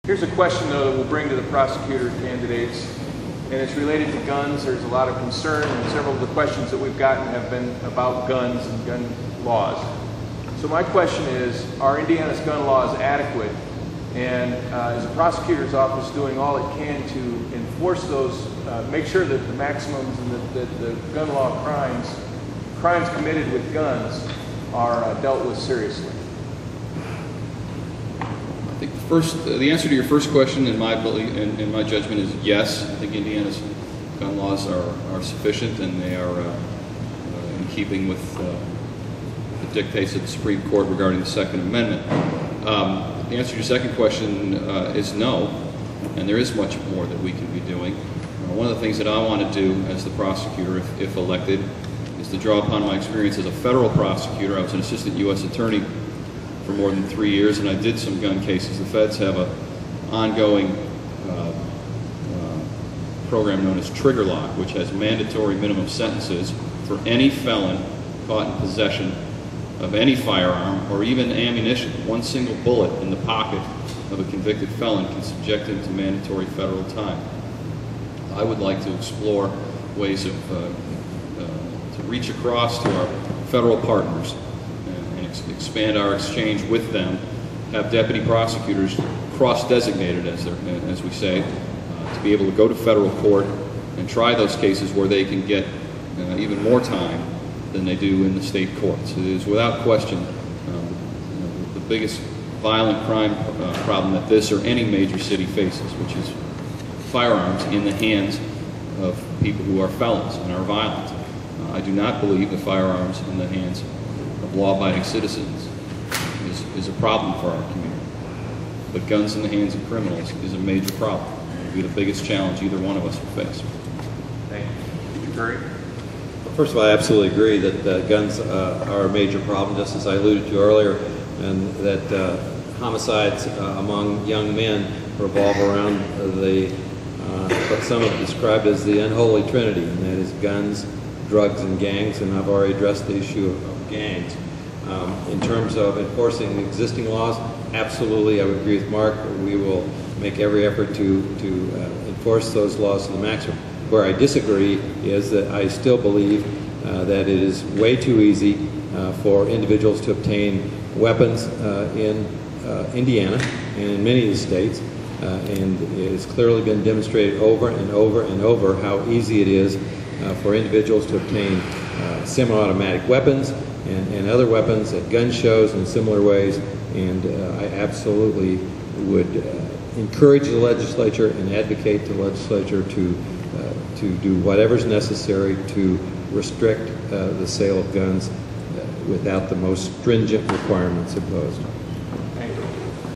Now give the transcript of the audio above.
Here's a question, though, that we'll bring to the prosecutor candidates, and it's related to guns. There's a lot of concern, and several of the questions that we've gotten have been about guns and gun laws. So my question is, are Indiana's gun laws adequate? And is the prosecutor's office doing all it can to enforce those, make sure that the maximums and the gun law crimes committed with guns are dealt with seriously? I think the answer to your first question, in my judgment, is yes. I think Indiana's gun laws are sufficient, and they are in keeping with the dictates of the Supreme Court regarding the Second Amendment. The answer to your second question is no, and there is much more that we can be doing. One of the things that I want to do as the prosecutor, if elected, is to draw upon my experience as a federal prosecutor. I was an assistant U.S. attorney for more than 3 years, and I did some gun cases. The feds have an ongoing program known as Trigger Lock, which has mandatory minimum sentences for any felon caught in possession of any firearm or even ammunition. One single bullet in the pocket of a convicted felon can subject him to mandatory federal time. I would like to explore ways of to reach across to our federal partners and expand our exchange with them, have deputy prosecutors cross-designated, as we say, to be able to go to federal court and try those cases where they can get even more time than they do in the state courts. It is without question the biggest violent crime problem that this or any major city faces, which is firearms in the hands of people who are felons and are violent. I do not believe that firearms in the hands of law-abiding citizens is a problem for our community. But guns in the hands of criminals is a major problem. It will be the biggest challenge either one of us will face. Thank you. Mr. Curry? First of all, I absolutely agree that guns are a major problem, just as I alluded to earlier, and that homicides among young men revolve around what some have described as the unholy trinity, and that is guns, drugs, and gangs, and I've already addressed the issue of gangs. In terms of enforcing existing laws, absolutely, I would agree with Mark. We will make every effort to enforce those laws to the maximum. Where I disagree is that I still believe that it is way too easy for individuals to obtain weapons in Indiana and in many of the states, and it has clearly been demonstrated over and over and over how easy it is for individuals to obtain semi-automatic weapons and other weapons at gun shows in similar ways, and I absolutely would encourage the legislature and advocate the legislature to do whatever's necessary to restrict the sale of guns without the most stringent requirements imposed.